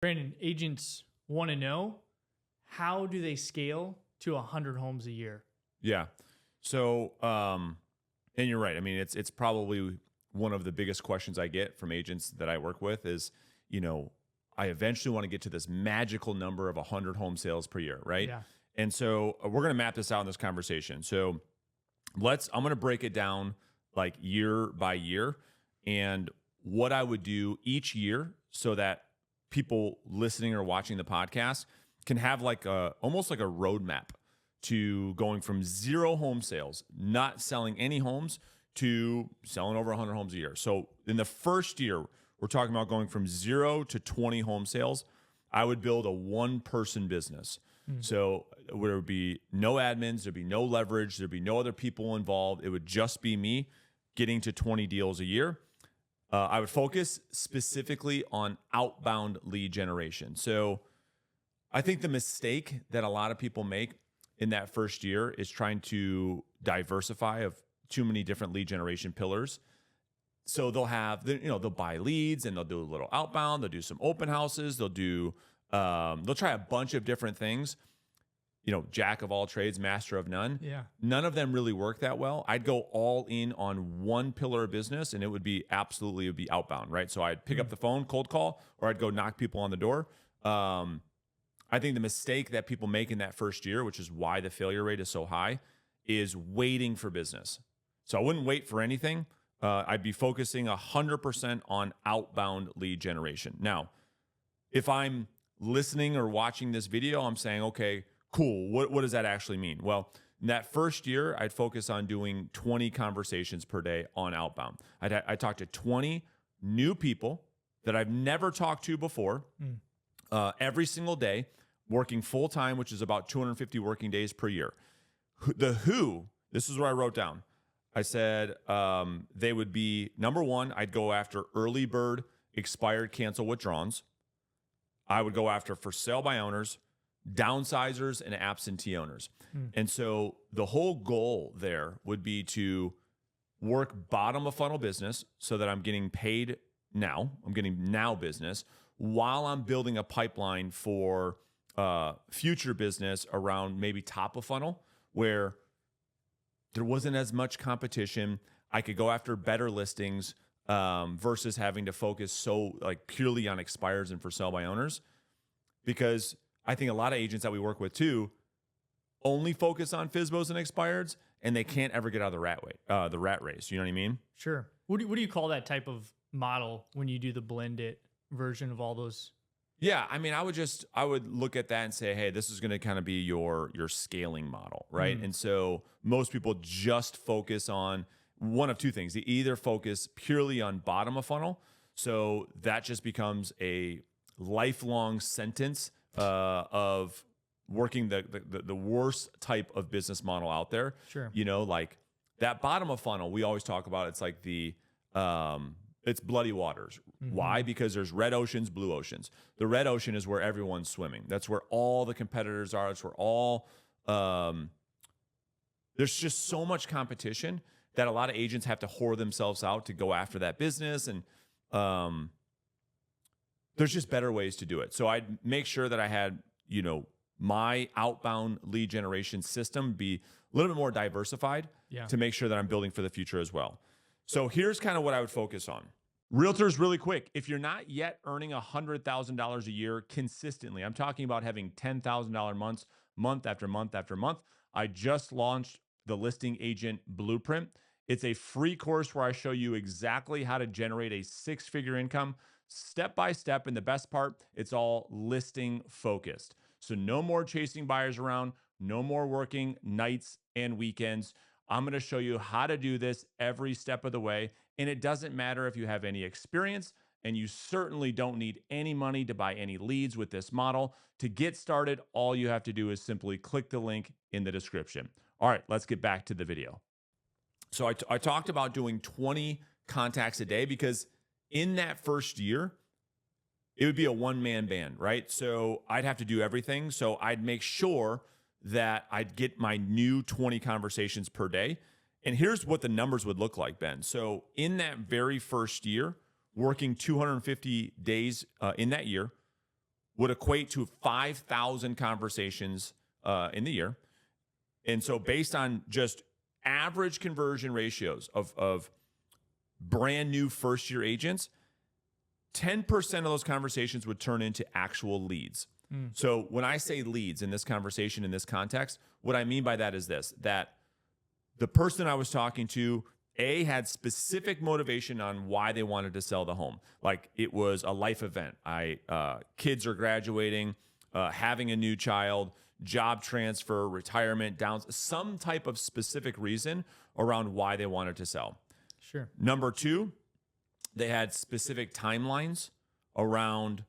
Brandon, agents want to know, how do they scale to 100 homes a year? Yeah. So, and you're right. I mean, it's probably one of the biggest questions I get from agents that I work with is, I eventually want to get to this magical number of 100 home sales per year, right? Yeah. And so we're going to map this out in this conversation. So I'm going to break it down like year by year and what I would do each year so that people listening or watching the podcast can have almost like a roadmap to going from 0 home sales, not selling any homes, to selling over 100 homes a year. So in the first year, we're talking about going from 0 to 20 home sales. I would build a 1-person business. So there would be no admins, there'd be no leverage, there'd be no other people involved. It would just be me getting to 20 deals a year. I would focus specifically on outbound lead generation. So I think the mistake that a lot of people make in that first year is trying to diversify of too many different lead generation pillars. So they'll buy leads and they'll do a little outbound. They'll do some open houses. They'll try a bunch of different things. Jack of all trades, master of none. Yeah. None of them really work that well. I'd go all in on one pillar of business, and it would be outbound, right? So I'd pick up the phone, cold call, or I'd go knock people on the door. I think the mistake that people make in that first year, which is why the failure rate is so high, is waiting for business. So I wouldn't wait for anything. I'd be focusing 100% on outbound lead generation. Now, if I'm listening or watching this video, I'm saying, okay, cool. What does that actually mean? Well, in that first year, I'd focus on doing 20 conversations per day on outbound. I'd talk to 20 new people that I've never talked to before every single day, working full time, which is about 250 working days per year. This is what I wrote down. I said they would be, number one, I'd go after early bird, expired, cancel withdrawals. I would go after for sale by owners, downsizers, and absentee owners. And so the whole goal there would be to work bottom of funnel business so that I'm getting paid now. I'm getting now business while I'm building a pipeline for future business around maybe top of funnel where there wasn't as much competition. I could go after better listings versus having to focus purely on expires and for sale by owners. Because I think a lot of agents that we work with too only focus on FSBOs and expireds, and they can't ever get out of the rat race. You know what I mean? Sure. What do you call that type of model when you do the blended version of all those? Yeah, I mean, I would look at that and say, hey, this is going to kind of be your scaling model, right? And so most people just focus on one of two things. They either focus purely on bottom of funnel, so that just becomes a lifelong sentence of working the worst type of business model out there. Sure. Like that bottom of funnel, we always talk about, it's like it's bloody waters. Why? Because there's red oceans, blue oceans. The red ocean is where everyone's swimming. That's where all the competitors are. That's where there's just so much competition that a lot of agents have to whore themselves out to go after that business. And there's just better ways to do it. So I'd make sure that I had, my outbound lead generation system be a little bit more diversified to make sure that I'm building for the future as well. So here's kind of what I would focus on. Realtors, really quick. If you're not yet earning $100,000 a year consistently, I'm talking about having $10,000 months, month after month after month. I just launched the Listing Agent Blueprint. It's a free course where I show you exactly how to generate a 6-figure income step by step. And the best part, it's all listing focused. So no more chasing buyers around, no more working nights and weekends. I'm going to show you how to do this every step of the way. And it doesn't matter if you have any experience, and you certainly don't need any money to buy any leads with this model. To get started, all you have to do is simply click the link in the description. All right, let's get back to the video. So I talked about doing 20 contacts a day because in that first year, it would be a one-man band, right? So I'd have to do everything. So I'd make sure that I'd get my new 20 conversations per day. And here's what the numbers would look like, Ben. So in that very first year, working 250 days in that year, would equate to 5,000 conversations in the year. And so based on just average conversion ratios of brand new first year agents, 10% of those conversations would turn into actual leads. So when I say leads in this conversation, in this context, what I mean by that is this, that the person I was talking to, had specific motivation on why they wanted to sell the home. Like it was a life event. Kids are graduating, having a new child, job transfer, retirement, downs, some type of specific reason around why they wanted to sell. Sure. Number two, they had specific timelines around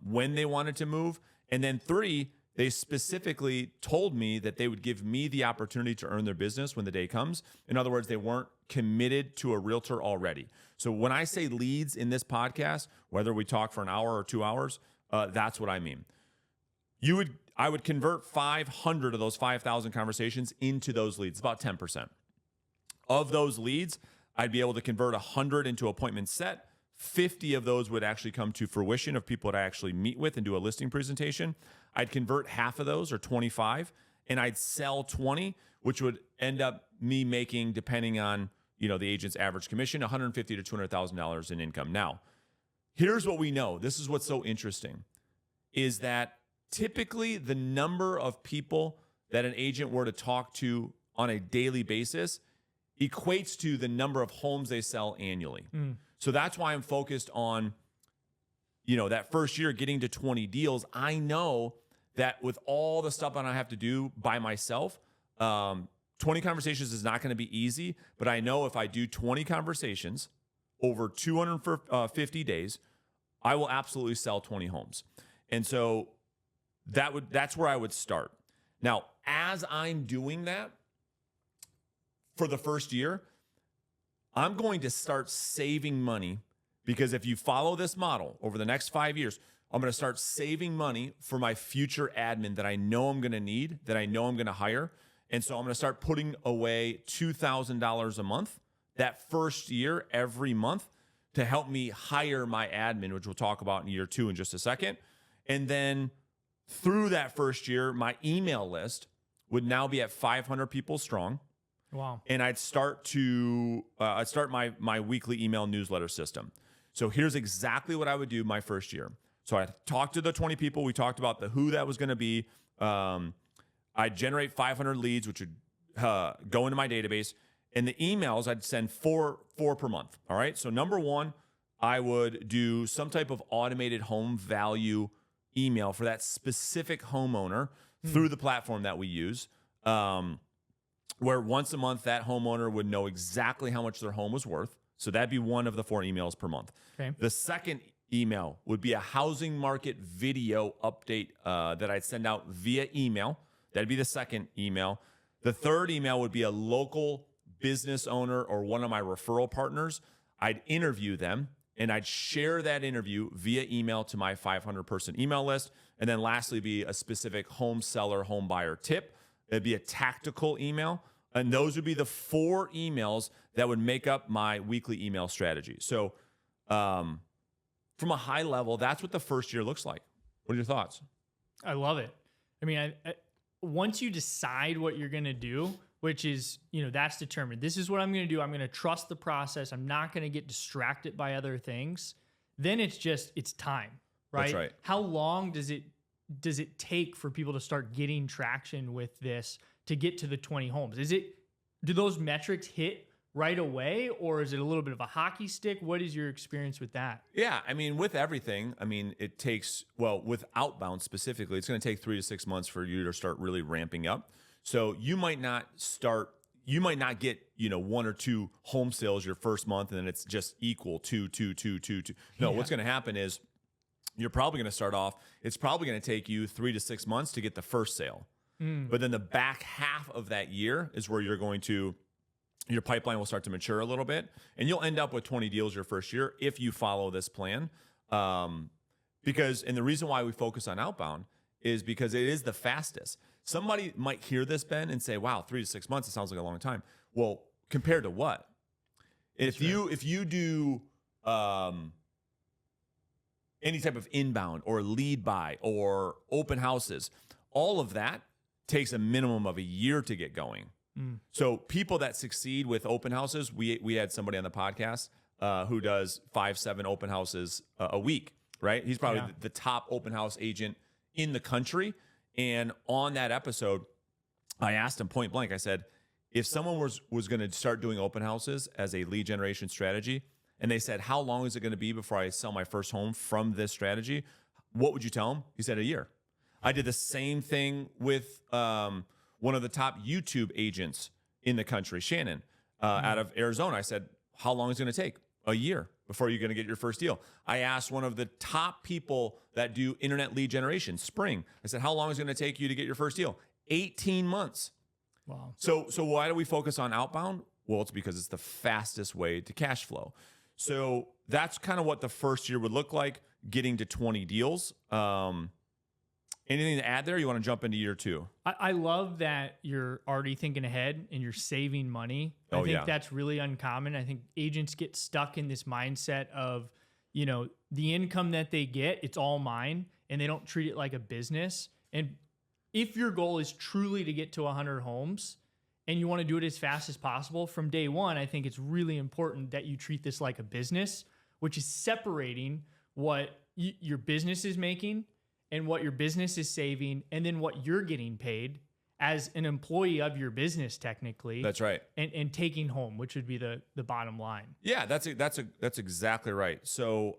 when they wanted to move. And then three, they specifically told me that they would give me the opportunity to earn their business when the day comes. In other words, they weren't committed to a realtor already. So when I say leads in this podcast, whether we talk for an hour or 2 hours, that's what I mean. I would convert 500 of those 5,000 conversations into those leads, about 10%. Of those leads, I'd be able to convert 100 into appointment set. 50 of those would actually come to fruition of people that I actually meet with and do a listing presentation. I'd convert half of those, or 25, and I'd sell 20, which would end up me making, depending on the agent's average commission, $150,000 to $200,000 in income. Now, here's what we know. This is what's so interesting, is that typically the number of people that an agent were to talk to on a daily basis equates to the number of homes they sell annually. So that's why I'm focused on, that first year getting to 20 deals. I know that with all the stuff that I have to do by myself, 20 conversations is not going to be easy, but I know if I do 20 conversations over 250 days, I will absolutely sell 20 homes. And so that's where I would start. Now, as I'm doing that for the first year, I'm going to start saving money, because if you follow this model over the next 5 years, I'm going to start saving money for my future admin that I know I'm going to need, that I know I'm going to hire. And so I'm going to start putting away $2,000 a month that first year, every month, to help me hire my admin, which we'll talk about in year 2 in just a second. And then through that first year, my email list would now be at 500 people strong. Wow. And I'd start my weekly email newsletter system. So here's exactly what I would do my first year. So I talked to the 20 people. We talked about who that was going to be. I'd generate 500 leads, which would go into my database. And the emails, I'd send four per month. All right. So number one, I would do some type of automated home value email for that specific homeowner through the platform that we use. Where once a month, that homeowner would know exactly how much their home was worth. So that'd be one of the 4 emails per month. Okay. The second email would be a housing market video update that I'd send out via email. That'd be the second email. The third email would be a local business owner or one of my referral partners. I'd interview them, and I'd share that interview via email to my 500-person email list. And then lastly, be a specific home seller, home buyer tip. It'd be a tactical email. And those would be the 4 emails that would make up my weekly email strategy. So from a high level, that's what the first year looks like. What are your thoughts? I love it. I mean, once you decide what you're going to do, which is, that's determined. This is what I'm going to do. I'm going to trust the process. I'm not going to get distracted by other things. Then it's time, right? That's right. How long does it take for people to start getting traction with this to get to the 20 homes? Do those metrics hit right away, or is it a little bit of a hockey stick? What is your experience with that? Yeah, I mean, with everything, it takes, with outbound specifically, it's going to take 3 to 6 months for you to start really ramping up. So you might not get, 1 or 2 home sales your first month, and then it's just equal to 2. No, what's going to happen is you're probably going to start off, it's probably going to take you 3 to 6 months to get the first sale. But then the back half of that year is where your pipeline will start to mature a little bit, and you'll end up with 20 deals your first year if you follow this plan. And the reason why we focus on outbound is because it is the fastest. Somebody might hear this, Ben, and say, wow, 3 to 6 months, it sounds like a long time. Well, compared to what? If you do any type of inbound or lead buy or open houses, all of that takes a minimum of a year to get going. So people that succeed with open houses, we had somebody on the podcast who does 5-7 open houses a week, right? He's probably the top open house agent in the country. And on that episode, I asked him point blank, I said, if someone was going to start doing open houses as a lead generation strategy, and they said, how long is it going to be before I sell my first home from this strategy? What would you tell them? He said, a year. I did the same thing with one of the top YouTube agents in the country, Shannon, out of Arizona. I said, how long is it going to take? A year before you're going to get your first deal. I asked one of the top people that do internet lead generation, Spring. I said, how long is it going to take you to get your first deal? 18 months. Wow. So why do we focus on outbound? Well, it's because it's the fastest way to cash flow. So that's kind of what the first year would look like, getting to 20 deals. Anything to add there? You want to jump into year 2? I love that you're already thinking ahead and you're saving money. I think that's really uncommon. I think agents get stuck in this mindset of, the income that they get, it's all mine, and they don't treat it like a business. And if your goal is truly to get to 100 homes and you want to do it as fast as possible from day one, I think it's really important that you treat this like a business, which is separating what your business is making and what your business is saving, and then what you're getting paid as an employee of your business, technically. That's right. And taking home, which would be the bottom line. Yeah, that's exactly right. So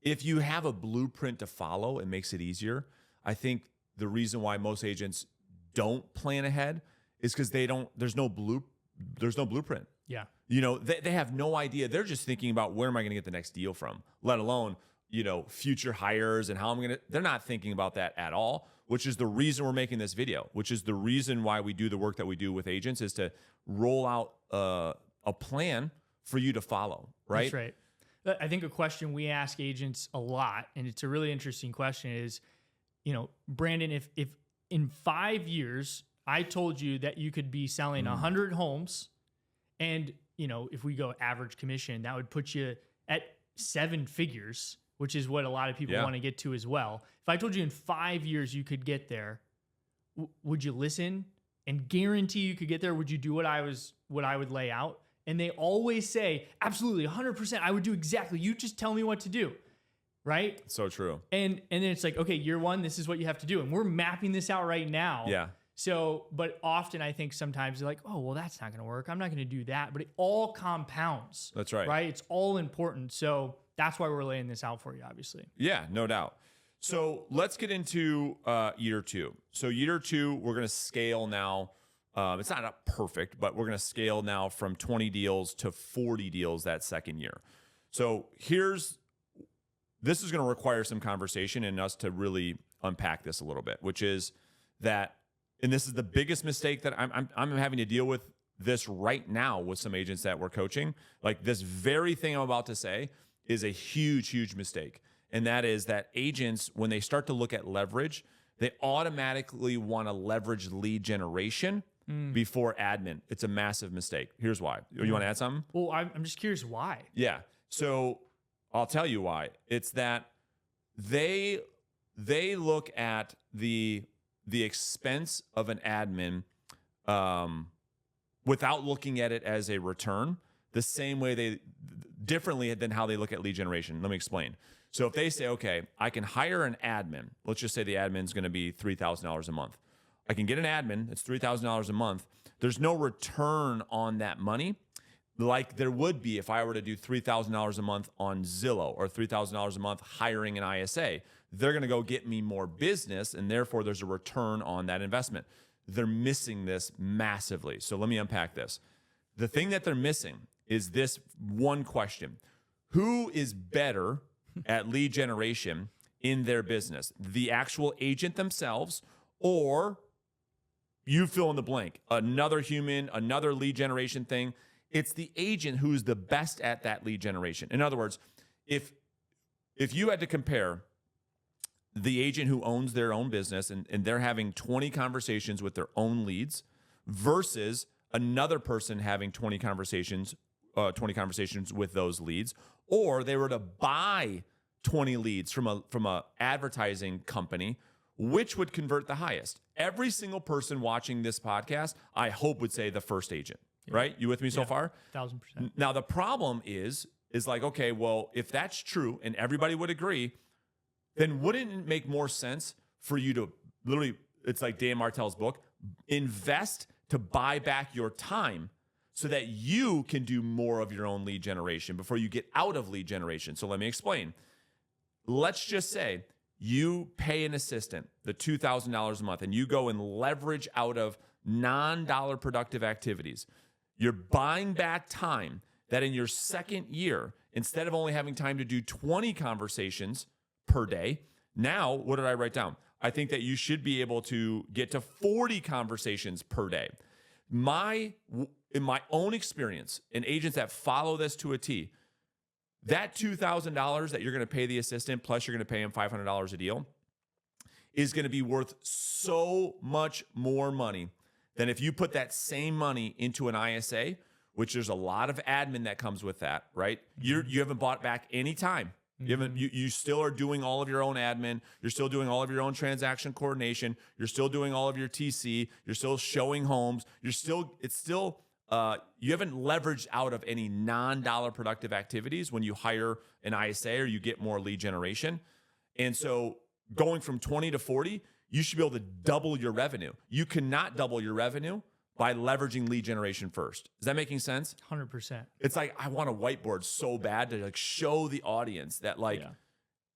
if you have a blueprint to follow, it makes it easier. I think the reason why most agents don't plan ahead is because there's no blueprint. Yeah. They have no idea. They're just thinking about where am I going to get the next deal from, let alone future hires and how they're not thinking about that at all, which is the reason we're making this video, which is the reason why we do the work that we do with agents, is to roll out a plan for you to follow, right? That's right. I think a question we ask agents a lot, and it's a really interesting question, is, Brandon, if in 5 years I told you that you could be selling 100 homes and, if we go average commission, that would put you at 7 figures, which is what a lot of people want to get to as well. If I told you in 5 years you could get there, would you listen and guarantee you could get there? Would you do what I would lay out? And they always say, absolutely, 100%. I would do exactly. You just tell me what to do, right? So true. And then it's like, okay, year 1, this is what you have to do. And we're mapping this out right now. Yeah. So, but often I think sometimes they're like, oh, well, that's not going to work. I'm not going to do that. But it all compounds. That's right. Right? It's all important. So that's why we're laying this out for you, obviously. Yeah, no doubt. So let's get into year 2. So year 2, we're going to scale now. It's not perfect, but we're going to scale now from 20 deals to 40 deals that second year. So this is going to require some conversation and us to really unpack this a little bit, which is that, and this is the biggest mistake that I'm having to deal with this right now with some agents that we're coaching. Like, this very thing I'm about to say is a huge, huge mistake. And that is that agents, when they start to look at leverage, they automatically want to leverage lead generation before admin. It's a massive mistake. Here's why. You want to add something? Well, I'm just curious why. Yeah. So I'll tell you why. It's that they look at the expense of an admin without looking at it as a return, the same way differently than how they look at lead generation. Let me explain. So if they say, okay, I can hire an admin, let's just say the admin's going to be $3,000 a month. I can get an admin, it's $3,000 a month. There's no return on that money like there would be if I were to do $3,000 a month on Zillow or $3,000 a month hiring an ISA. They're going to go get me more business, and therefore there's a return on that investment. They're missing this massively. So let me unpack this. The thing that they're missing is this one question. Who is better at lead generation in their business? The actual agent themselves, or you fill in the blank, another human, another lead generation thing. It's the agent who's the best at that lead generation. In other words, if you had to compare the agent who owns their own business and they're having 20 conversations with their own leads versus another person having 20 conversations 20 conversations with those leads, or they were to buy 20 leads from a advertising company, which would convert the highest? Every single person watching this podcast, I hope, would say the first agent, right? You with me so far? 1000%. Now, the problem is like, okay, well, if that's true and everybody would agree, then wouldn't it make more sense for you to literally, it's like Dan Martell's book, invest to buy back your time so that you can do more of your own lead generation before you get out of lead generation? So let me explain. Let's just say you pay an assistant the $2,000 a month and you go and leverage out of non-dollar productive activities. You're buying back time that in your second year, instead of only having time to do 20 conversations per day, now, what did I write down? I think that you should be able to get to 40 conversations per day. In my own experience, in agents that follow this to a T, that $2,000 that you're going to pay the assistant, plus you're going to pay him $500 a deal, is going to be worth so much more money than if you put that same money into an ISA, which there's a lot of admin that comes with that, right? You haven't bought back any time. You still are doing all of your own admin. You're still doing all of your own transaction coordination. You're still doing all of your TC. You're still showing homes. You haven't leveraged out of any non-dollar productive activities when you hire an ISA or you get more lead generation. And so going from 20 to 40, you should be able to double your revenue. You cannot double your revenue by leveraging lead generation first. Is that making sense? 100%. It's like, I want a whiteboard so bad to like show the audience that like,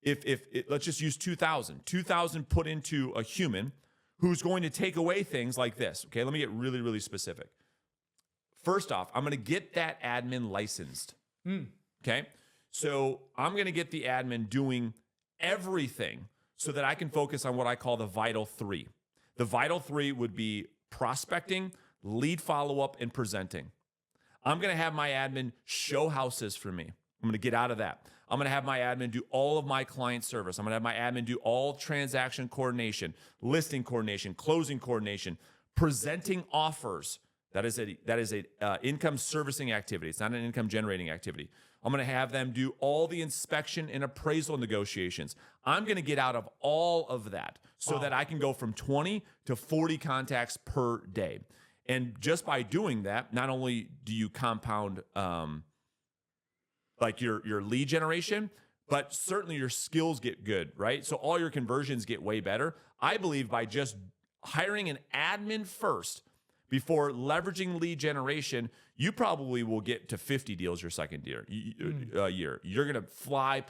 if let's just use 2,000 put into a human who's going to take away things like this. Okay, let me get really, really specific. First off, I'm going to get that admin licensed. Okay, so I'm going to get the admin doing everything so that I can focus on what I call the vital three. The vital three would be prospecting, lead follow-up, and presenting. I'm going to have my admin show houses for me. I'm going to get out of that. I'm going to have my admin do all of my client service. I'm going to have my admin do all transaction coordination, listing coordination, closing coordination, presenting offers. That is a income servicing activity. It's not an income generating activity. I'm going to have them do all the inspection and appraisal negotiations. I'm going to get out of all of that so that I can go from 20 to 40 contacts per day. And just by doing that, not only do you compound like your lead generation, but certainly your skills get good, right? So all your conversions get way better. I believe by just hiring an admin first before leveraging lead generation, you probably will get to 50 deals your second year. You're going to fly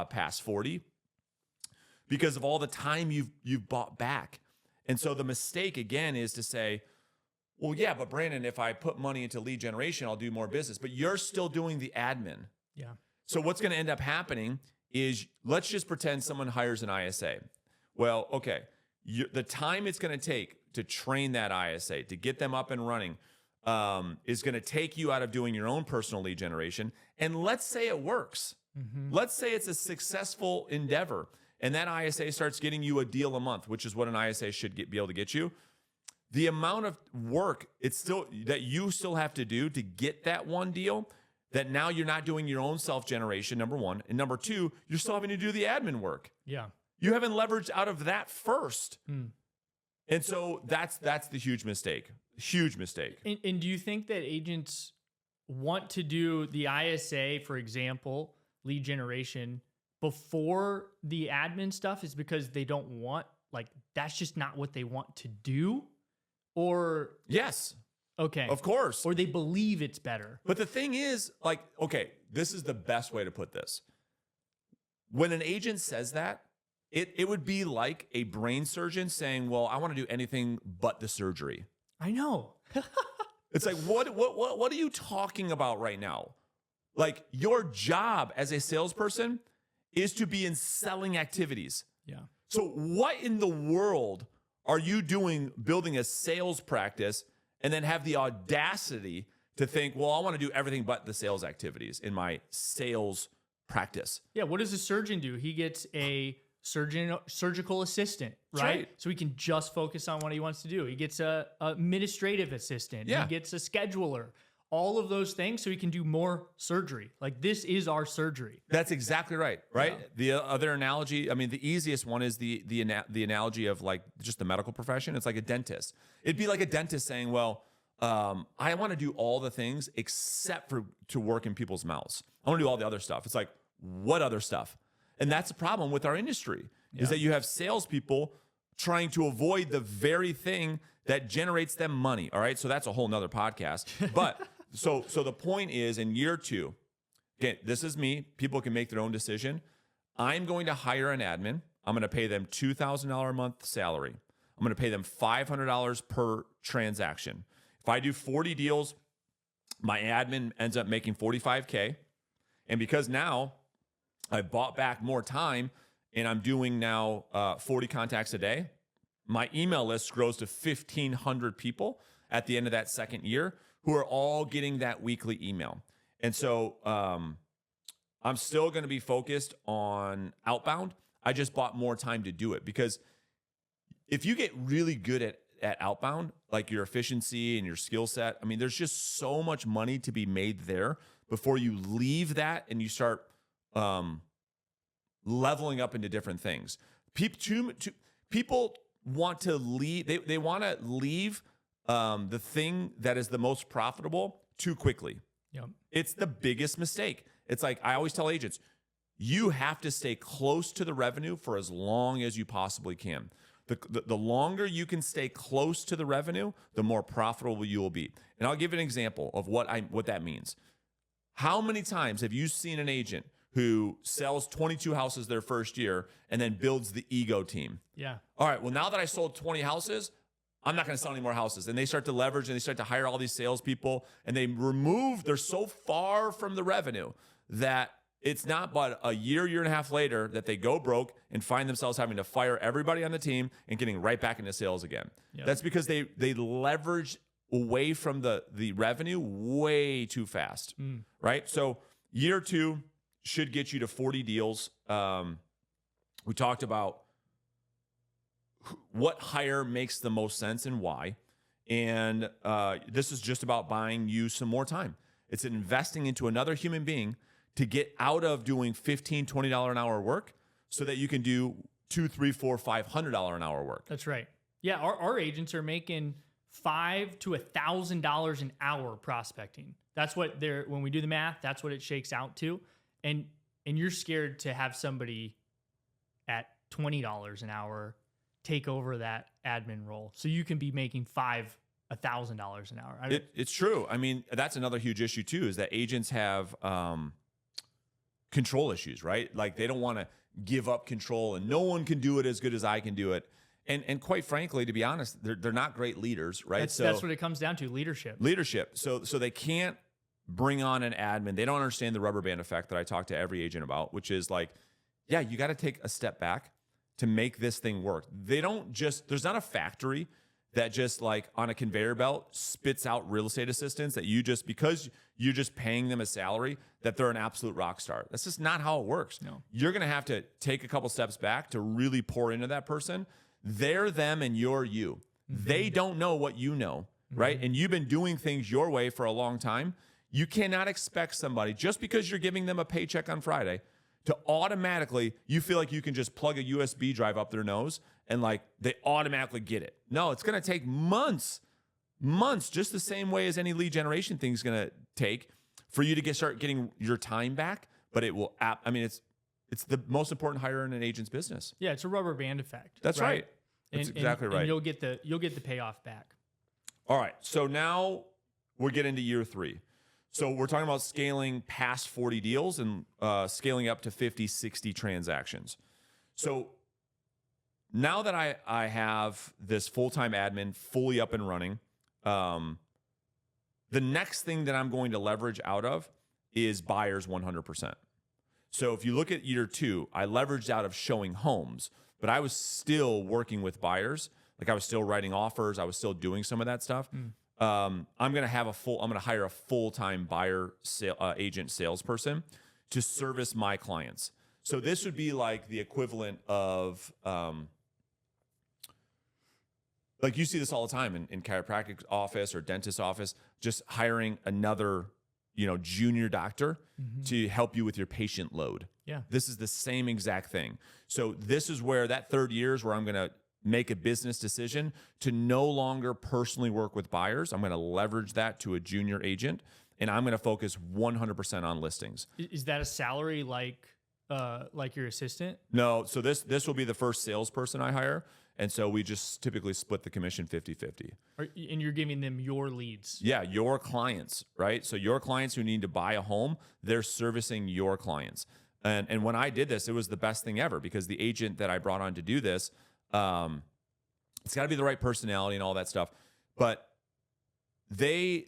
past 40 because of all the time you've bought back. And so the mistake, again, is to say, well, yeah, but Brandon, if I put money into lead generation, I'll do more business. But you're still doing the admin. Yeah. So what's going to end up happening is, let's just pretend someone hires an ISA. Well, okay, the time it's going to take to train that ISA, to get them up and running, is going to take you out of doing your own personal lead generation. And let's say it works. Let's say it's a successful endeavor, and that ISA starts getting you a deal a month, which is what an ISA should be able to get you. The amount of work that you still have to do to get that one deal, that now you're not doing your own self-generation, number one. And number two, you're still having to do the admin work. Yeah. You haven't leveraged out of that first. And so that's the huge mistake. Huge mistake. And do you think that agents want to do the ISA, for example, lead generation, before the admin stuff is because they don't want, like, that's just not what they want to do? Or yes. Okay. Of course. Or they believe it's better. But the thing is, like, okay, this is the best way to put this. When an agent says that, it would be like a brain surgeon saying, well, I want to do anything but the surgery. I know. It's like, what are you talking about right now? Like, your job as a salesperson is to be in selling activities. Yeah. So what in the world are you doing building a sales practice and then have the audacity to think, well, I want to do everything but the sales activities in my sales practice? Yeah. What does a surgeon do? He gets a surgical assistant, right? Right. So he can just focus on what he wants to do. He gets a administrative assistant. Yeah. He gets a scheduler. all of those things so he can do more surgery. Like this is our surgery. That's exactly right. Right. Yeah. The other analogy, I mean, the easiest one is the analogy of like just the medical profession. It's like a dentist. It'd be like a dentist saying, well, I want to do all the things except for to work in people's mouths. I want to do all the other stuff. It's like, what other stuff? And that's the problem with our industry is that you have salespeople trying to avoid the very thing that generates them money. All right. So that's a whole nother podcast. But so the point is in year 2, again, this is me. People can make their own decision. I'm going to hire an admin. I'm going to pay them $2,000 a month salary. I'm going to pay them $500 per transaction. If I do 40 deals, my admin ends up making $45K. And because now I've bought back more time and I'm doing now 40 contacts a day, my email list grows to 1,500 people at the end of that second year who are all getting that weekly email. And so I'm still going to be focused on outbound. I just bought more time to do it because if you get really good at outbound, like your efficiency and your skill set, I mean, there's just so much money to be made there before you leave that and you start leveling up into different things. People want to leave. They want to leave the thing that is the most profitable too quickly. Yep. It's the biggest mistake. It's like I always tell agents, you have to stay close to the revenue for as long as you possibly can. The longer you can stay close to the revenue, the more profitable you will be. And I'll give an example of what that means. How many times have you seen an agent who sells 22 houses their first year and then builds the ego team? Yeah. All right, well, now that I sold 20 houses, I'm not going to sell any more houses. And they start to leverage and they start to hire all these salespeople and they're so far from the revenue that it's not but a year and a half later that they go broke and find themselves having to fire everybody on the team and getting right back into sales again. Yep. That's because they leverage away from the revenue way too fast, right? So year 2 should get you to 40 deals. We talked about what hire makes the most sense and why. And this is just about buying you some more time. It's investing into another human being to get out of doing $15, $20 an hour work so that you can do $200, $300, $400, $500 an hour work. That's right. Yeah, our agents are making $5,000 to $1,000 an hour prospecting. That's what when we do the math, that's what it shakes out to. And you're scared to have somebody at $20 an hour take over that admin role. So you can be making $1,000 an hour. It's true. I mean, that's another huge issue too, is that agents have control issues, right? Like they don't want to give up control and no one can do it as good as I can do it. And quite frankly, to be honest, they're not great leaders, right? That's what it comes down to, leadership. So they can't bring on an admin. They don't understand the rubber band effect that I talk to every agent about, which is like, yeah, you got to take a step back to make this thing work. There's not a factory that just like on a conveyor belt spits out real estate assistants that because you're just paying them a salary, that they're an absolute rock star. That's just not how it works. No. You're going to have to take a couple steps back to really pour into that person. They're them and you're you. Mm-hmm. They don't know what you know, right? And you've been doing things your way for a long time. You cannot expect somebody, just because you're giving them a paycheck on Friday, to automatically, you feel like you can just plug a USB drive up their nose and like they automatically get it. No, it's going to take months, just the same way as any lead generation thing is going to take for you to start getting your time back. But it will, it's the most important hire in an agent's business. Yeah, it's a rubber band effect. That's right. That's exactly right. And you'll get the payoff back. All right. So now we're getting to year 3. So we're talking about scaling past 40 deals and scaling up to 50, 60 transactions. So now that I have this full-time admin fully up and running, the next thing that I'm going to leverage out of is buyers 100%. So if you look at year 2, I leveraged out of showing homes, but I was still working with buyers. Like I was still writing offers. I was still doing some of that stuff. I'm going to hire a full-time buyer agent salesperson to service my clients. So this would be like the equivalent of like you see this all the time in chiropractic office or dentist office, just hiring another, junior doctor to help you with your patient load. Yeah. This is the same exact thing. So this is where that third year is where I'm going to make a business decision to no longer personally work with buyers. I'm going to leverage that to a junior agent, and I'm going to focus 100% on listings. Is that a salary like your assistant? No. So this will be the first salesperson I hire. And so we just typically split the commission 50-50. And you're giving them your leads. Yeah, your clients, right? So your clients who need to buy a home, they're servicing your clients. And when I did this, it was the best thing ever because the agent that I brought on to do this, it's got to be the right personality and all that stuff. But they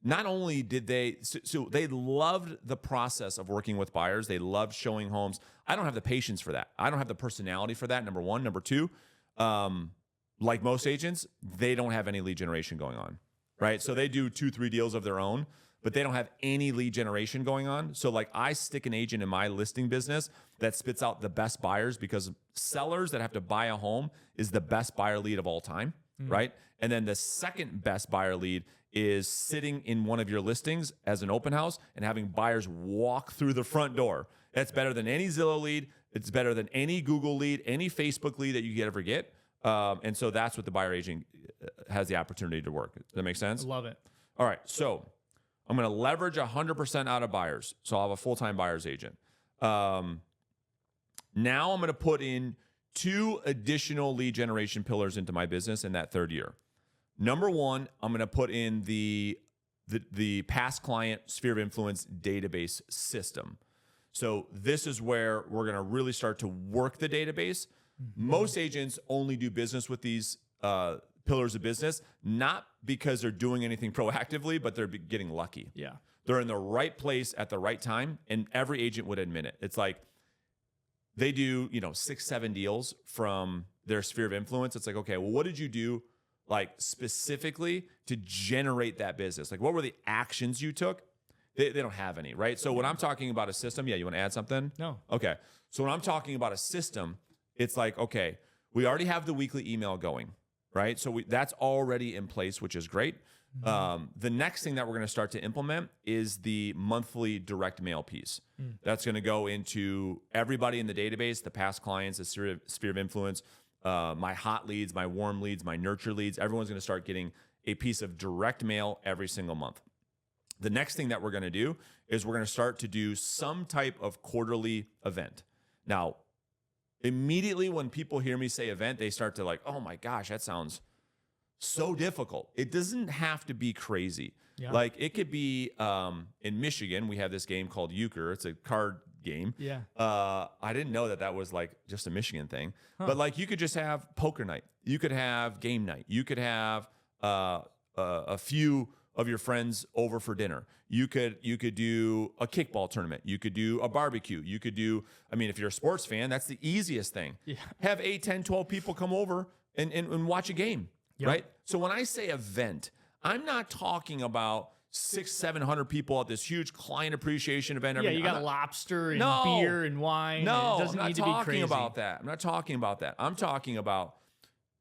not only did so they loved the process of working with buyers. They loved showing homes. I don't have the patience for that. I don't have the personality for that, number one. Number two, like most agents, they don't have any lead generation going on, right? So they do 2-3 deals of their own, but they don't have any lead generation going on. So like I stick an agent in my listing business that spits out the best buyers because sellers that have to buy a home is the best buyer lead of all time, right? And then the second best buyer lead is sitting in one of your listings as an open house and having buyers walk through the front door. That's better than any Zillow lead. It's better than any Google lead, any Facebook lead that you could ever get. And so that's what the buyer agent has the opportunity to work. Does that make sense? I love it. All right. So I'm going to leverage 100% out of buyers. So I'll have a full-time buyer's agent. Now I'm going to put in 2 additional lead generation pillars into my business in that third year. Number one, I'm going to put in the past client sphere of influence database system. So this is where we're going to really start to work the database. Most agents only do business with these pillars of business, not because they're doing anything proactively, but they're getting lucky. Yeah. They're in the right place at the right time, and every agent would admit it. It's like they do, 6-7 deals from their sphere of influence. It's like, okay, well, what did you do like specifically to generate that business? Like, what were the actions you took? They don't have any, right? So when I'm talking about a system, you want to add something? No. Okay. So when I'm talking about a system, it's like, okay, we already have the weekly email going, right? So that's already in place, which is great. The next thing that we're going to start to implement is the monthly direct mail piece. That's going to go into everybody in the database, the past clients, the sphere of influence, my hot leads, my warm leads, my nurture leads. Everyone's going to start getting a piece of direct mail every single month. The next thing that we're going to do is we're going to start to do some type of quarterly event. Now, immediately when people hear me say event, they start to like, oh my gosh, that sounds so difficult. It doesn't have to be crazy. Yeah. Like it could be in Michigan, we have this game called Euchre. It's a card game. Yeah. I didn't know that was like just a Michigan thing, but like you could just have poker night. You could have game night. You could have a few of your friends over for dinner. You could do a kickball tournament. You could do a barbecue. You could do, if you're a sports fan, that's the easiest thing. Yeah. Have 8, 10, 12 people come over and watch a game, right? So when I say event, I'm not talking about 600-700 people at this huge client appreciation event. Yeah, you got lobster and beer and wine. No, it doesn't I'm need not to be talking crazy. about that. I'm not talking about that. I'm talking about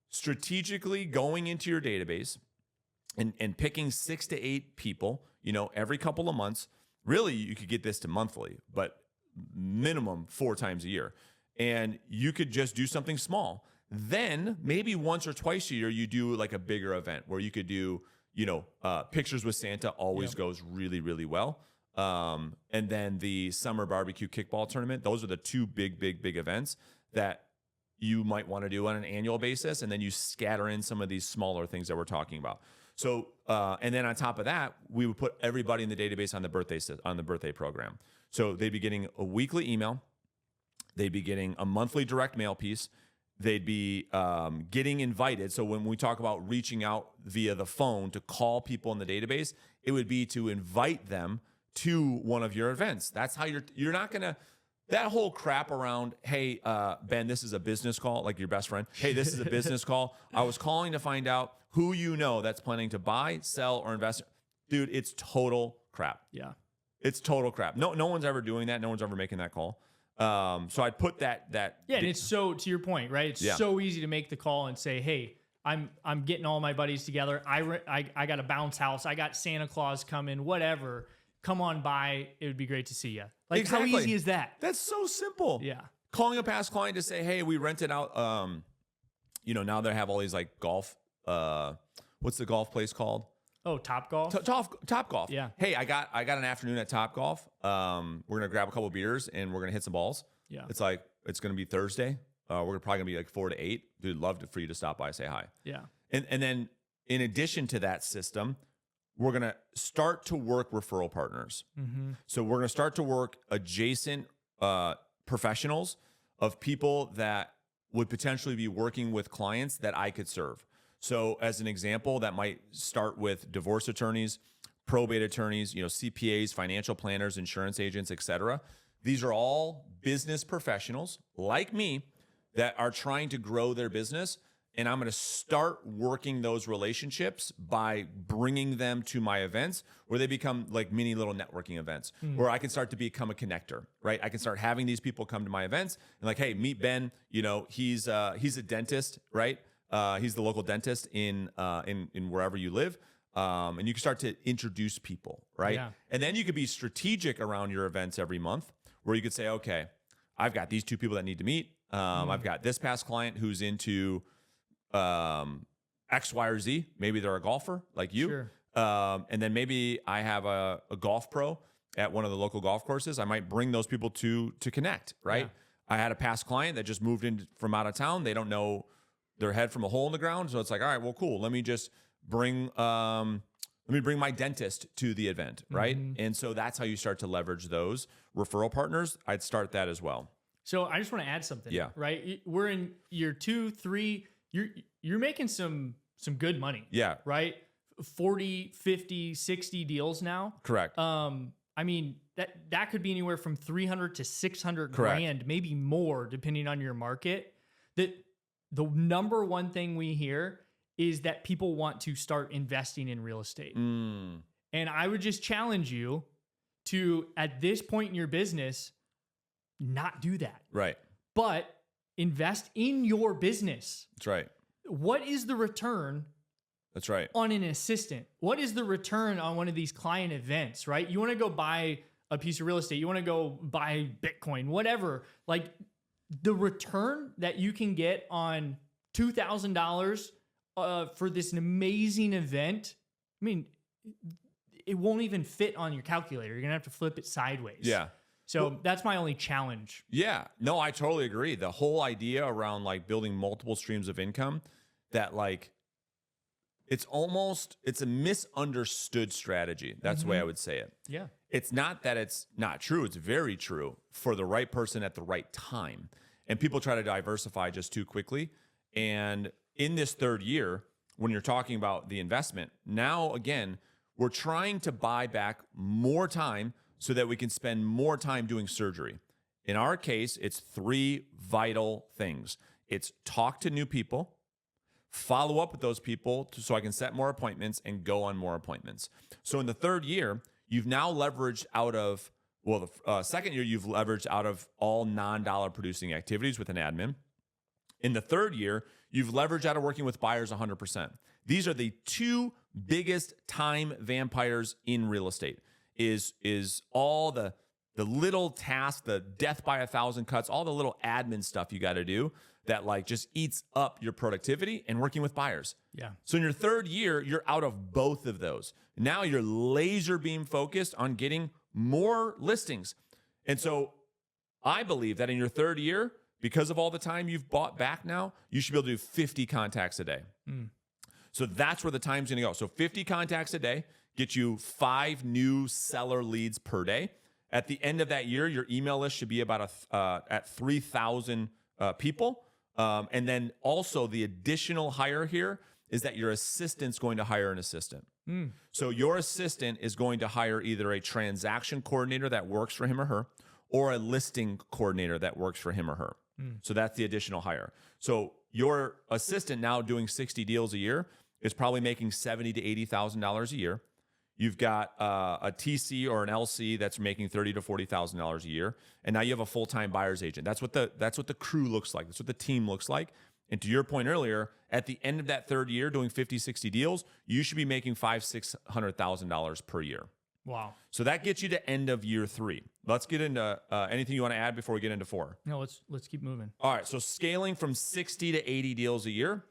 strategically going into your database and picking 6 to 8 people, every couple of months. Really, you could get this to monthly, but minimum 4 times a year. And you could just do something small. Then maybe once or twice a year, you do like a bigger event where you could do, pictures with Santa always goes really, really well. And then the summer barbecue kickball tournament, those are the 2 big events that you might want to do on an annual basis. And then you scatter in some of these smaller things that we're talking about. So, and then on top of that, we would put everybody in the database on the birthday program. So they'd be getting a weekly email. They'd be getting a monthly direct mail piece. They'd be getting invited. So when we talk about reaching out via the phone to call people in the database, it would be to invite them to one of your events. That's how you're not going to, that whole crap around, hey, Ben, this is a business call, like your best friend. Hey, this is a business call. I was calling to find out who that's planning to buy, sell, or invest. Dude, it's total crap. Yeah. It's total crap. No one's ever doing that. No one's ever making that call. So I'd put that. Yeah, and it's so, to your point, right? It's so easy to make the call and say, hey, I'm getting all my buddies together. I got a bounce house. I got Santa Claus coming, whatever. Come on by. It would be great to see you. Like, Exactly. how easy is that? That's so simple. Yeah. Calling a past client to say, hey, we rented out, now they have all these like golf, what's the golf place called? Oh, Top Golf? Top Golf. Yeah. Hey, I got an afternoon at Top Golf. We're going to grab a couple beers and we're going to hit some balls. Yeah. It's like, it's going to be Thursday. We're probably going to be like 4 to 8. Dude, love for you to stop by, say hi. Yeah. And then in addition to that system, we're going to start to work referral partners. Mm-hmm. So we're going to start to work adjacent professionals of people that would potentially be working with clients that I could serve. So as an example, that might start with divorce attorneys, probate attorneys, CPAs, financial planners, insurance agents, etc. These are all business professionals like me that are trying to grow their business. And I'm going to start working those relationships by bringing them to my events where they become like mini little networking events where I can start to become a connector, right? I can start having these people come to my events and like, hey, meet Ben. He's a dentist, right? He's the local dentist in wherever you live. And you can start to introduce people, right? Yeah. And then you could be strategic around your events every month where you could say, okay, I've got these two people that need to meet. I've got this past client who's into X, Y, or Z. Maybe they're a golfer like you. Sure. And then maybe I have a golf pro at one of the local golf courses. I might bring those people to connect, right? Yeah. I had a past client that just moved in from out of town. They don't know their head from a hole in the ground. So it's like, all right, well, cool. Let me just bring my dentist to the event, right? Mm-hmm. And so that's how you start to leverage those referral partners. I'd start that as well. So I just want to add something. Yeah. Right. We're in year 2, 3. You're making some good money. Yeah. Right. 40, 50, 60 deals now. Correct. I mean, that could be anywhere from 300 to 600 Correct. grand, maybe more, depending on your market. That the number one thing we hear is that people want to start investing in real estate. And I would just challenge you to, at this point in your business, not do that. Right. But invest in your business. That's right. What is the return? That's right. On an assistant? What is the return on one of these client events, right? You want to go buy a piece of real estate. You want to go buy Bitcoin, whatever. Like, the return that you can get on $2,000 for this amazing event, I mean, it won't even fit on your calculator. You're going to have to flip it sideways. Yeah. So that's my only challenge. Yeah. No, I totally agree. The whole idea around like building multiple streams of income, that like, it's a misunderstood strategy. That's the way I would say it. Yeah. It's not that it's not true. It's very true for the right person at the right time. And people try to diversify just too quickly. And in this third year, when you're talking about the investment, now again, we're trying to buy back more time so that we can spend more time doing surgery. In our case, it's 3 vital things. It's talk to new people, follow up with those people so I can set more appointments and go on more appointments. So in the third year, you've now leveraged out of, the second year, you've leveraged out of all non-dollar producing activities with an admin. In the third year, you've leveraged out of working with buyers 100%. These are the 2 biggest time vampires in real estate. Is all the little tasks, the death by 1,000 cuts, all the little admin stuff you got to do that like just eats up your productivity, and working with buyers. Yeah. So in your third year, you're out of both of those. Now you're laser beam focused on getting more listings. And so I believe that in your third year, because of all the time you've bought back now, you should be able to do 50 contacts a day. So that's where the time's going to go. So 50 contacts a day get you 5 new seller leads per day. At the end of that year, your email list should be about at 3,000 people. And then also the additional hire here is that your assistant's going to hire an assistant. So your assistant is going to hire either a transaction coordinator that works for him or her, or a listing coordinator that works for him or her. So that's the additional hire. So your assistant now doing 60 deals a year is probably making $70,000 to $80,000 a year. You've got a TC or an LC that's making $30,000 to $40,000 a year, and now you have a full-time buyer's agent. That's what the crew looks like. That's what the team looks like. And to your point earlier, at the end of that third year doing 50, 60 deals, you should be making $500,000-$600,000 per year. Wow. So that gets you to end of year 3. Let's get into anything you want to add before we get into 4. No, let's keep moving. All right. So scaling from 60 to 80 deals a year.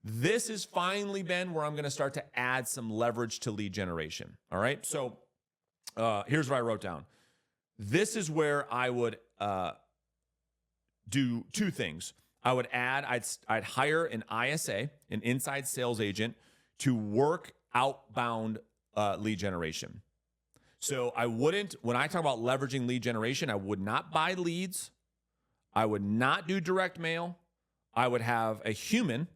This is finally, Ben, where I'm going to start to add some leverage to lead generation. All right. So here's what I wrote down. This is where I would do 2 things. I would add, I'd hire an ISA, an inside sales agent, to work outbound lead generation. So I wouldn't, when I talk about leveraging lead generation, I would not buy leads. I would not do direct mail. I would have a human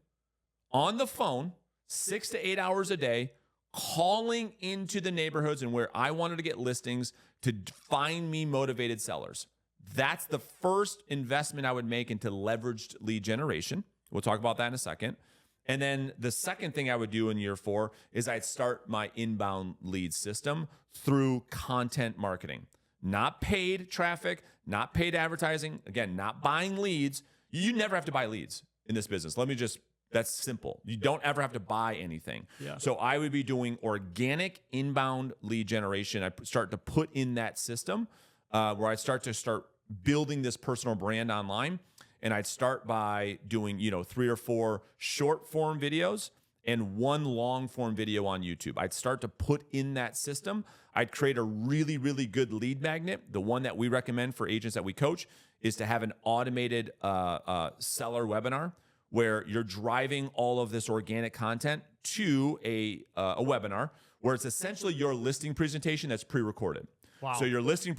on the phone 6 to 8 hours a day, calling into the neighborhoods and where I wanted to get listings to find me motivated sellers. That's the first investment I would make into leveraged lead generation. We'll talk about that in a second. And then the second thing I would do in year 4 is I'd start my inbound lead system through content marketing. Not paid traffic, not paid advertising. Again, not buying leads. You never have to buy leads in this business. That's simple. You don't ever have to buy anything. Yeah. So I would be doing organic inbound lead generation. I start to put in that system where I start building this personal brand online. And I'd start by doing, 3 or 4 short form videos and 1 long form video on YouTube. I'd start to put in that system. I'd create a really, really good lead magnet. The one that we recommend for agents that we coach is to have an automated seller webinar where you're driving all of this organic content to a webinar where it's essentially your listing presentation that's pre-recorded. Wow. So your listing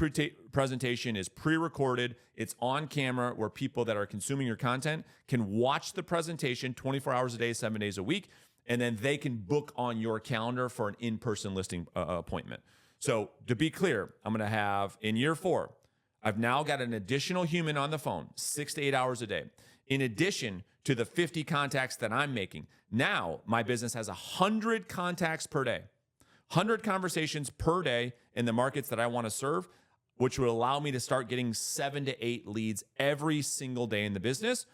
presentation is pre-recorded. It's on camera where people that are consuming your content can watch the presentation 24 hours a day, 7 days a week, and then they can book on your calendar for an in-person listing appointment. So to be clear, I'm going to have in year 4, I've now got an additional human on the phone 6 to 8 hours a day. In addition to the 50 contacts that I'm making, now my business has 100 contacts per day. 100 conversations per day in the markets that I want to serve, which would allow me to start getting 7 to 8 leads every single day in the business,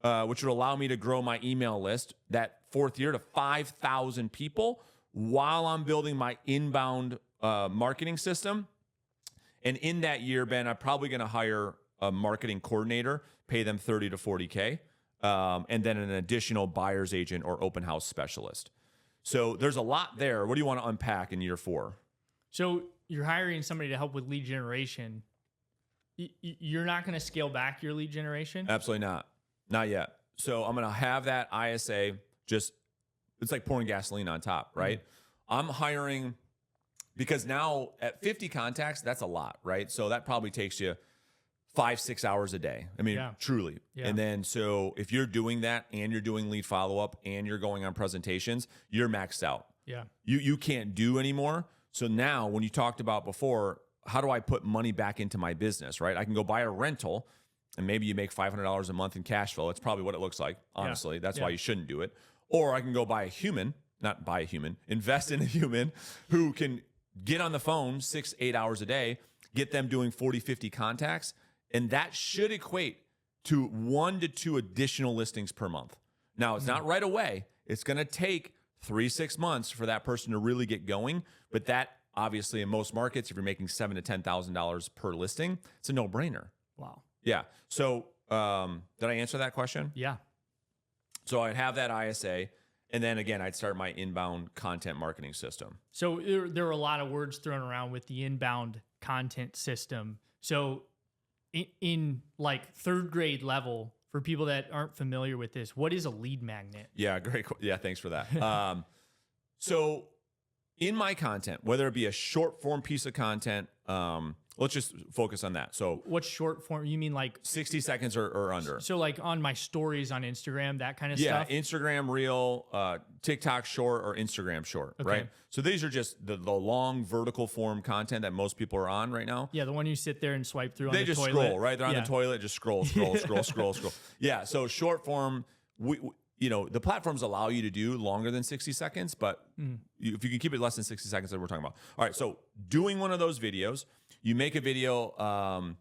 which would allow me to grow my email list that 4th year to 5,000 people while I'm building my inbound marketing system. And in that year, Ben, I'm probably going to hire a marketing coordinator, pay them 30 to 40K, and then an additional buyer's agent or open house specialist. So there's a lot there. What do you want to unpack in year 4? So you're hiring somebody to help with lead generation. You're not going to scale back your lead generation? Absolutely not. Not yet. So I'm going to have that ISA it's like pouring gasoline on top, right? I'm hiring because now at 50 contacts, that's a lot, right? So that probably takes you 5-6 hours a day. I mean, truly. Yeah. And then, so if you're doing that and you're doing lead follow-up and you're going on presentations, you're maxed out. Yeah. You can't do anymore. So now when you talked about before, how do I put money back into my business, right? I can go buy a rental and maybe you make $500 a month in cash flow. It's probably what it looks like. Honestly, that's why you shouldn't do it. Or I can go invest in a human who can get on the phone 6-8 hours a day, get them doing 40-50 contacts. And that should equate to 1 to 2 additional listings per month. Now, it's not right away. It's going to take 3-6 months for that person to really get going. But that, obviously, in most markets, if you're making $7,000 to $10,000 per listing, it's a no-brainer. Wow. Yeah. So did I answer that question? Yeah. So I'd have that ISA. And then, again, I'd start my inbound content marketing system. So there are a lot of words thrown around with the inbound content system. So in like 3rd grade level, for people that aren't familiar with this, what is a lead magnet? Yeah, great. Yeah, thanks for that. So in my content, whether it be a short form piece of content, let's just focus on that. So what's short form? You mean like 60 seconds or under? So like on my stories on Instagram, that kind of yeah, stuff? Yeah, Instagram Reel, TikTok Short, or Instagram Short, right? So these are just the long vertical form content that most people are on right now. Yeah, the one you sit there and swipe through on the toilet. They just scroll, right? They're on the toilet, just scroll. Yeah, so short form, the platforms allow you to do longer than 60 seconds, but if you can keep it less than 60 seconds, that's what we're talking about. All right, so doing one of those videos, you make a video,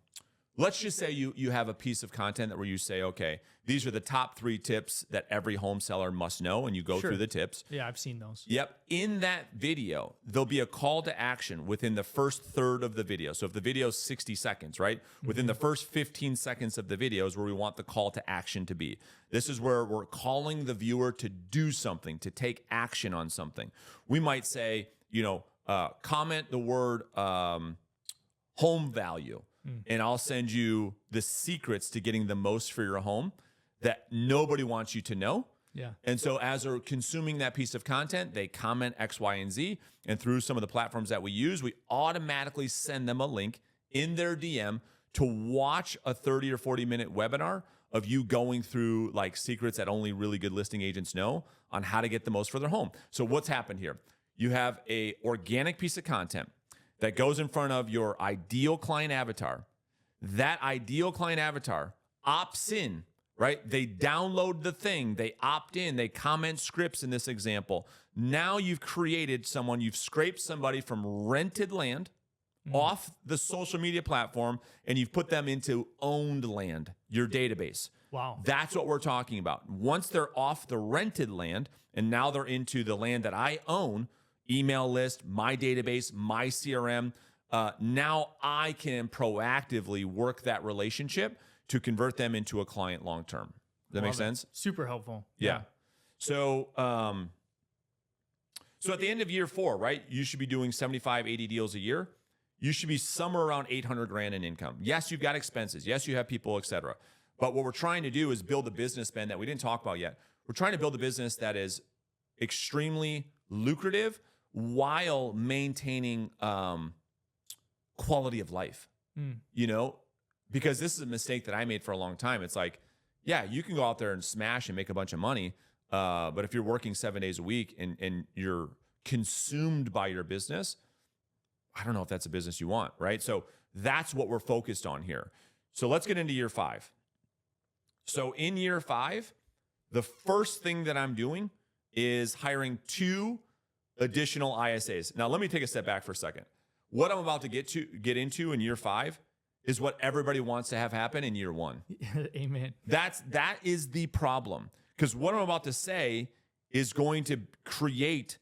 let's just say you have a piece of content where you say, okay, these are the top 3 tips that every home seller must know, and you go Sure. through the tips. Yeah, I've seen those. Yep. In that video, there'll be a call to action within the first third of the video. So if the video is 60 seconds, right? Within the first 15 seconds of the video is where we want the call to action to be. This is where we're calling the viewer to do something, to take action on something. We might say, comment the word home value, and I'll send you the secrets to getting the most for your home that nobody wants you to know. Yeah. And so as they're consuming that piece of content, they comment X, Y, and Z. And through some of the platforms that we use, we automatically send them a link in their DM to watch a 30 or 40-minute webinar of you going through like secrets that only really good listing agents know on how to get the most for their home. So what's happened here? You have a organic piece of content that goes in front of your ideal client avatar. That ideal client avatar opts in, right? They download the thing, they opt in, they comment scripts in this example. Now you've you've scraped somebody from rented land off the social media platform, and you've put them into owned land, your database. Wow. That's what we're talking about. Once they're off the rented land and now they're into the land that I own, email list, my database, my CRM, now I can proactively work that relationship to convert them into a client long-term. Does that make sense? Super helpful. Yeah. So, so at the end of year 4, right, you should be doing 75, 80 deals a year. You should be somewhere around 800 grand in income. Yes, you've got expenses. Yes, you have people, et cetera. But what we're trying to do is build a business, Ben, that we didn't talk about yet. We're trying to build a business that is extremely lucrative while maintaining quality of life, because this is a mistake that I made for a long time. It's like, yeah, you can go out there and smash and make a bunch of money. But if you're working 7 days a week and you're consumed by your business, I don't know if that's a business you want, right? So that's what we're focused on here. So let's get into year 5. So in year 5, the first thing that I'm doing is hiring 2 additional ISAs. Now, let me take a step back for a second. What I'm about to get into in year 5 is what everybody wants to have happen in year 1. Amen. That is the problem. Because what I'm about to say is going to create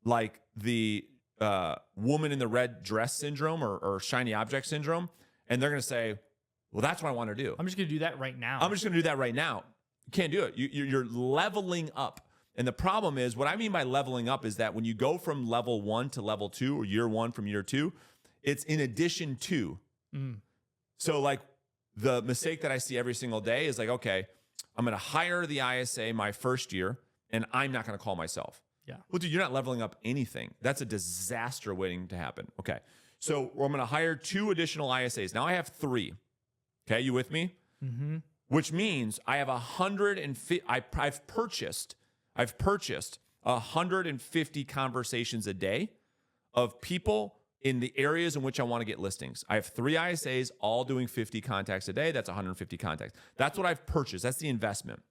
like the woman in the red dress syndrome or shiny object syndrome. And they're going to say, well, that's what I want to do. I'm just going to do that right now. I'm just going to do that right now. You can't do it. You're leveling up. And the problem is, what I mean by leveling up is that when you go from level 1 to level 2, or year 1 from year 2, it's in addition to. So like the mistake that I see every single day is like, okay, I'm going to hire the ISA my first year, and I'm not going to call myself. Yeah. Well, dude, you're not leveling up anything. That's a disaster waiting to happen. Okay. So I'm going to hire 2 additional ISAs. Now I have 3. Okay. You with me? Mm-hmm. Which means I have 150. I've purchased 150 conversations a day of people in the areas in which I want to get listings. I have 3 ISAs all doing 50 contacts a day. That's 150 contacts. That's what I've purchased. That's the investment.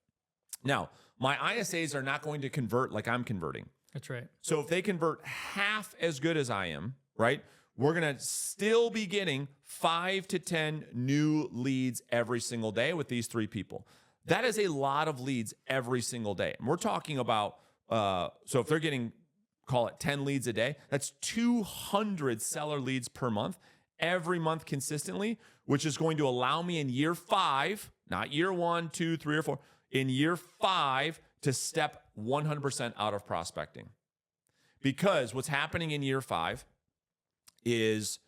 Now, my ISAs are not going to convert like I'm converting. That's right. So if they convert half as good as I am, right, we're going to still be getting 5 to 10 new leads every single day with these 3 people. That is a lot of leads every single day. And we're talking about, so if they're getting, call it 10 leads a day, that's 200 seller leads per month, every month consistently, which is going to allow me in year 5, not year 1, 2, 3, or 4, in year 5 to step 100% out of prospecting. Because what's happening in year 5 is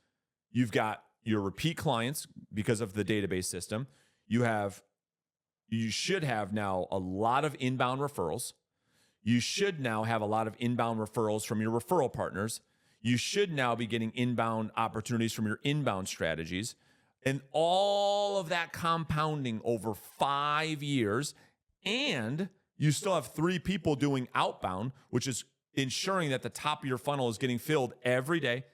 you've got your repeat clients because of the database system. You should have now a lot of inbound referrals. You should now have a lot of inbound referrals from your referral partners. You should now be getting inbound opportunities from your inbound strategies. And all of that compounding over 5 years. And you still have 3 people doing outbound, which is ensuring that the top of your funnel is getting filled every day,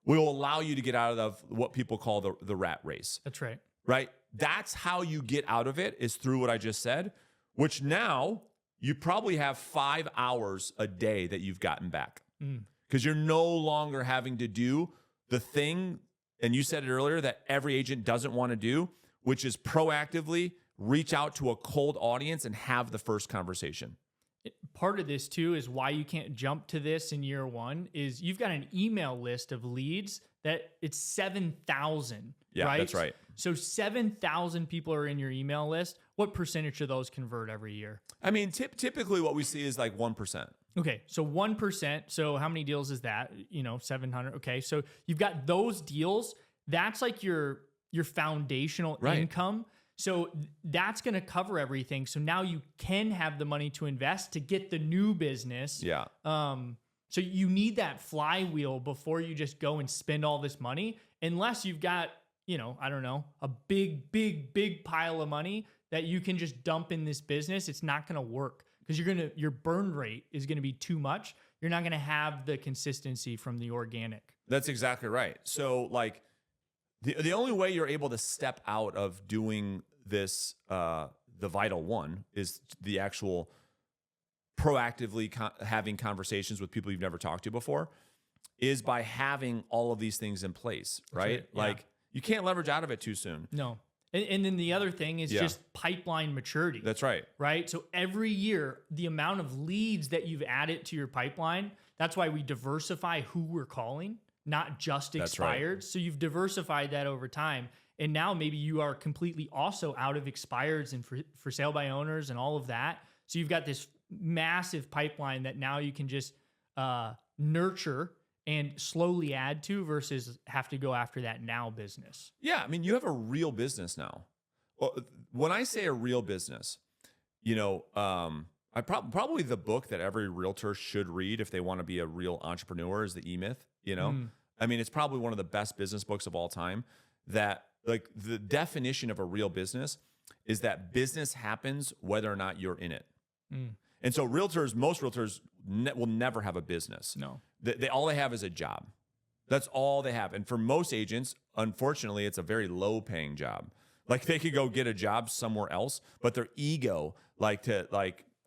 will allow you to get out of what people call the rat race. That's right. Right? That's how you get out of it, is through what I just said, which now you probably have 5 hours a day that you've gotten back because you're no longer having to do the thing and you said it earlier, that every agent doesn't want to do, which is proactively reach out to a cold audience and have the first conversation. Part of this too is why you can't jump to this in year one is you've got an email list of leads that it's 7,000. Yeah, right? that's right. So 7,000 people are in your email list. What percentage of those convert every year? I mean, typically what we see is like 1%. Okay, so 1%. So how many deals is that? 700. Okay, so you've got those deals. That's like your foundational income. So that's going to cover everything. So now you can have the money to invest to get the new business. Yeah. So you need that flywheel before you just go and spend all this money, unless you've got, I don't know, a big pile of money that you can just dump in this business. It's not going to work because your burn rate is going to be too much. You're not going to have the consistency from the organic. That's exactly right. So like the only way you're able to step out of doing this, the vital one, is the actual proactively having conversations with people you've never talked to before, is by having all of these things in place, right? Yeah. Like you can't leverage out of it too soon. No. And then the other thing is just pipeline maturity. That's right. Right? So every year, the amount of leads that you've added to your pipeline, that's why we diversify who we're calling, not just expired. Right. So you've diversified that over time. And now maybe you are completely also out of expireds and for sale by owners and all of that. So you've got this massive pipeline that now you can just nurture and slowly add to versus have to go after that now business. Yeah. I mean, you have a real business now. Well, when I say a real business, I probably the book that every realtor should read if they want to be a real entrepreneur is the E-Myth, I mean, it's probably one of the best business books of all time. That like the definition of a real business is that business happens whether or not you're in it. And so most realtors will never have a business. No. All they have is a job. That's all they have. And for most agents, unfortunately, it's a very low paying job. Like they could go get a job somewhere else, but their ego, I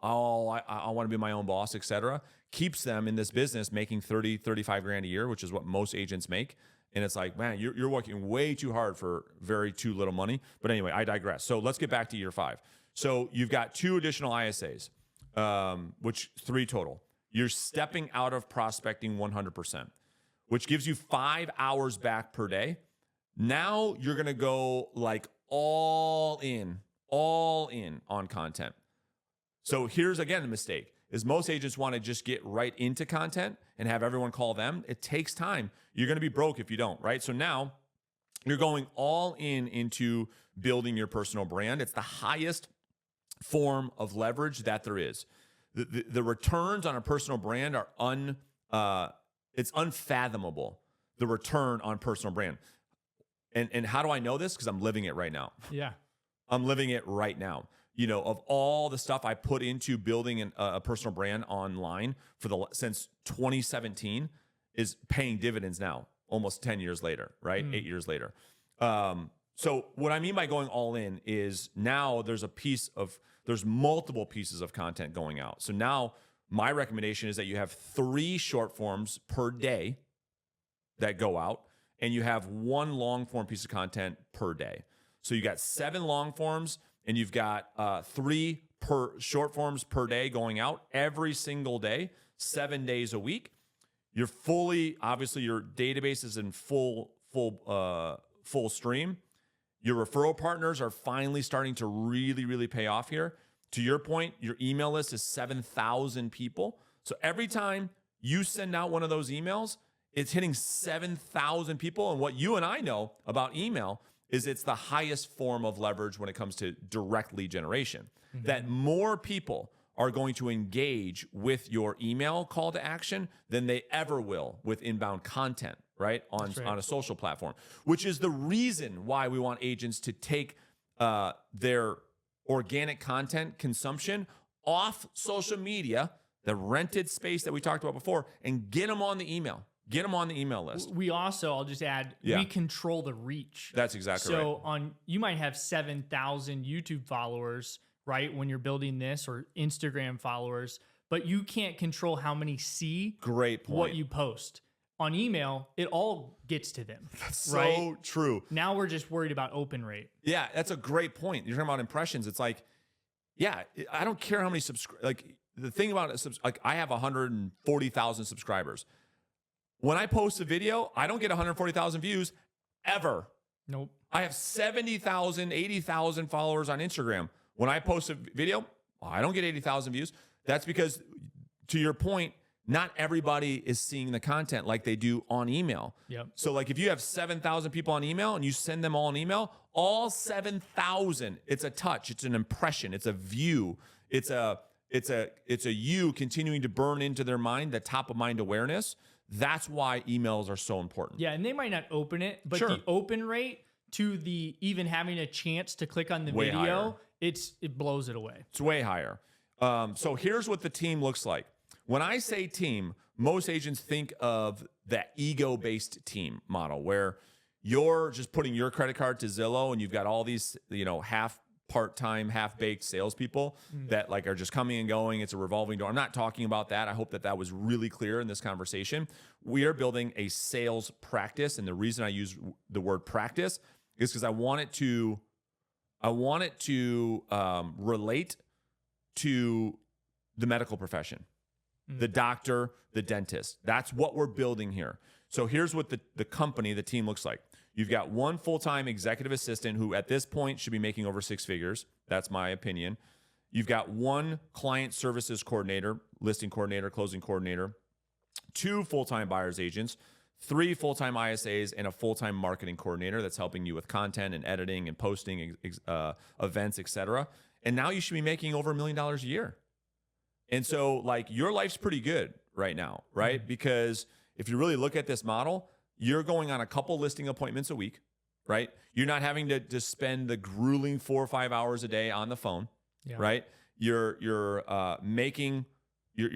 want to be my own boss, et cetera, keeps them in this business making 30, 35 grand a year, which is what most agents make. And it's like, man, you're working way too hard for too little money. But anyway, I digress. So let's get back to year 5. So you've got 2 additional ISAs, which 3 total. You're stepping out of prospecting 100%, which gives you 5 hours back per day. Now you're going to go like all in on content. So here's again the mistake is most agents want to just get right into content and have everyone call them. It takes time. You're going to be broke if you don't, right? So now you're going all into building your personal brand. It's the highest form of leverage that there is. The returns on a personal brand are it's unfathomable, the return on personal brand. And how do I know this? Because I'm living it right now. Yeah. I'm living it right now. Of all the stuff I put into building a personal brand online since 2017 is paying dividends now, almost 10 years later, right? 8 years later. So what I mean by going all in is now there's multiple pieces of content going out. So now my recommendation is that you have 3 short forms per day that go out, and you have 1 long form piece of content per day. So you got 7 long forms, and you've got 3 short forms per day going out every single day, 7 days a week. Obviously your database is in full stream. Your referral partners are finally starting to really, really pay off here. To your point, your email list is 7,000 people. So every time you send out one of those emails, it's hitting 7,000 people. And what you and I know about email is it's the highest form of leverage when it comes to direct lead generation. Mm-hmm. That more people are going to engage with your email call to action than they ever will with inbound content, right? On a social platform, which is the reason why we want agents to take their organic content consumption off social media, the rented space that we talked about before, and get them on the email. Get them on the email list. We also, I'll just add, we control the reach. That's exactly right. So you might have 7,000 YouTube followers, right, when you're building this, or Instagram followers, but you can't control how many see Great point. what you post. On email, it all gets to them. That's right? so true. Now we're just worried about open rate. Yeah, that's a great point. You're talking about impressions. It's like, yeah, I don't care how many subscribers. Like the thing about it, like I have 140,000 subscribers. When I post a video, I don't get 140,000 views ever. Nope. I have 70,000, 80,000 followers on Instagram. When I post a video, I don't get 80,000 views. That's because, to your point, not everybody is seeing the content like they do on email. Yep. So like if you have 7,000 people on email and you send them all an email, all 7,000, it's a touch, it's an impression, it's a view, it's a you continuing to burn into their mind, the top of mind awareness. That's why emails are so important. Yeah, and they might not open it, but Sure. the open rate to the even having a chance to click on the Way video, higher. it blows it away. It's way higher. So here's what the team looks like. When I say team, most agents think of that ego-based team model where you're just putting your credit card to Zillow and you've got all these, half part-time, half-baked salespeople that like are just coming and going. It's a revolving door. I'm not talking about that. I hope that was really clear in this conversation. We are building a sales practice, and the reason I use the word practice is because I want it to relate to the medical profession. The doctor, the dentist. That's what we're building here. So here's what the company, the team looks like. You've got one full-time executive assistant who at this point should be making over 6 figures. That's my opinion. You've got one client services coordinator, listing coordinator, closing coordinator, 2 full-time buyer's agents, 3 full-time ISAs, and a full-time marketing coordinator that's helping you with content and editing and posting events, etc. And now you should be making over $1 million a year. And so like your life's pretty good right now, right? Because if you really look at this model, you're going on a couple listing appointments a week, right? You're not having to spend the grueling 4 or 5 hours a day on the phone, right? You're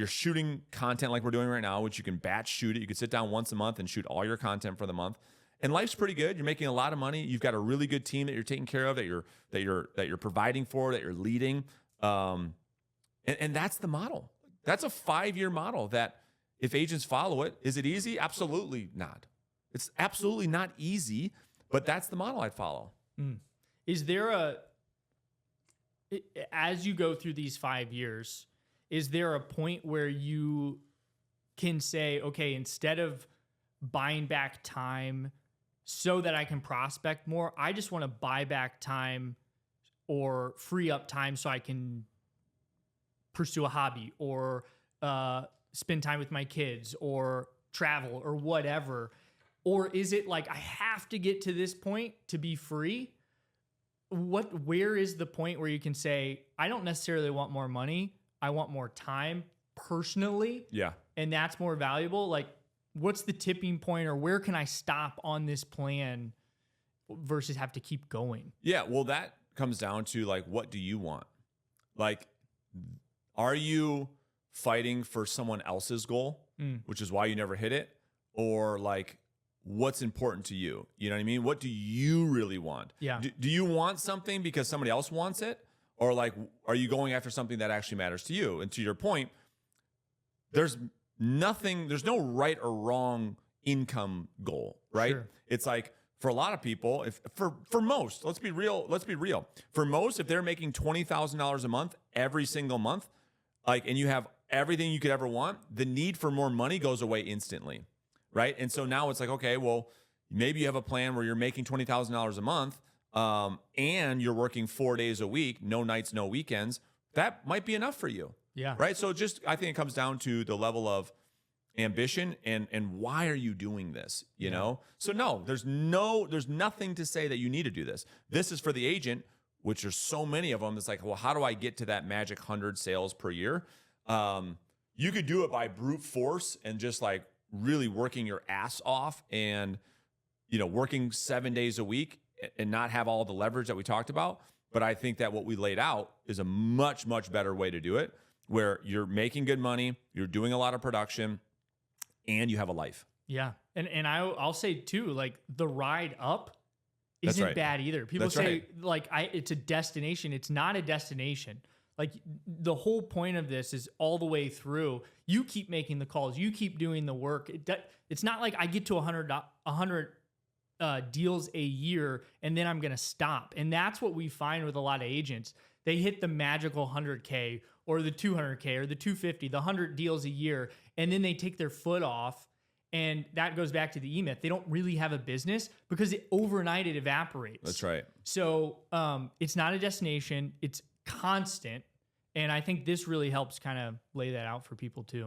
shooting content like we're doing right now, which you can batch shoot it. You can sit down once a month and shoot all your content for the month. And life's pretty good. You're making a lot of money. You've got a really good team that you're taking care of, that you're providing for, that you're leading. And that's the model. That's a 5-year model that if agents follow it, is it easy? Absolutely not. It's absolutely not easy, but that's the model I'd follow. Is there as you go through these 5 years, is there a point where you can say, okay, instead of buying back time so that I can prospect more, I just want to buy back time or free up time so I can pursue a hobby or spend time with my kids or travel or whatever? Or is it like I have to get to this point to be free? Where is the point where you can say, I don't necessarily want more money, I want more time personally? Yeah. And that's more valuable. Like, what's the tipping point, or where can I stop on this plan versus have to keep going? Yeah, well, that comes down to like, what do you want? Like, are you fighting for someone else's goal, which is why you never hit it? Or like, what's important to you? You know what I mean? What do you really want? Yeah. Do you want something because somebody else wants it? Or like, are you going after something that actually matters to you? And to your point, there's no right or wrong income goal, right? Sure. It's like, for a lot of people, for most, let's be real. For most, if they're making $20,000 a month every single month, like, and you have everything you could ever want, the need for more money goes away instantly, right? And so now it's like, okay, well, maybe you have a plan where you're making $20,000 a month, and you're working 4 days a week, no nights, no weekends. That might be enough for you. Yeah. Right. So I think it comes down to the level of ambition and why are you doing this? You know? So no, there's nothing to say that you need to do this. This is for the agent, which there's so many of them. It's like, well, how do I get to that magic 100 sales per year? You could do it by brute force and just like really working your ass off and, working 7 days a week and not have all the leverage that we talked about. But I think that what we laid out is a much, much better way to do it, where you're making good money, you're doing a lot of production, and you have a life. Yeah. And I'll say too, like the ride up isn't right. bad either. People That's say right. like it's a destination. It's not a destination. Like the whole point of this is all the way through. You keep making the calls. You keep doing the work. It's not like I get to 100 deals a year and then I'm going to stop. And that's what we find with a lot of agents. They hit the magical 100K or the 200K or the 250, the 100 deals a year, and then they take their foot off. And that goes back to the E-Myth. They don't really have a business because overnight it evaporates. That's right. So it's not a destination. It's constant. And I think this really helps kind of lay that out for people too.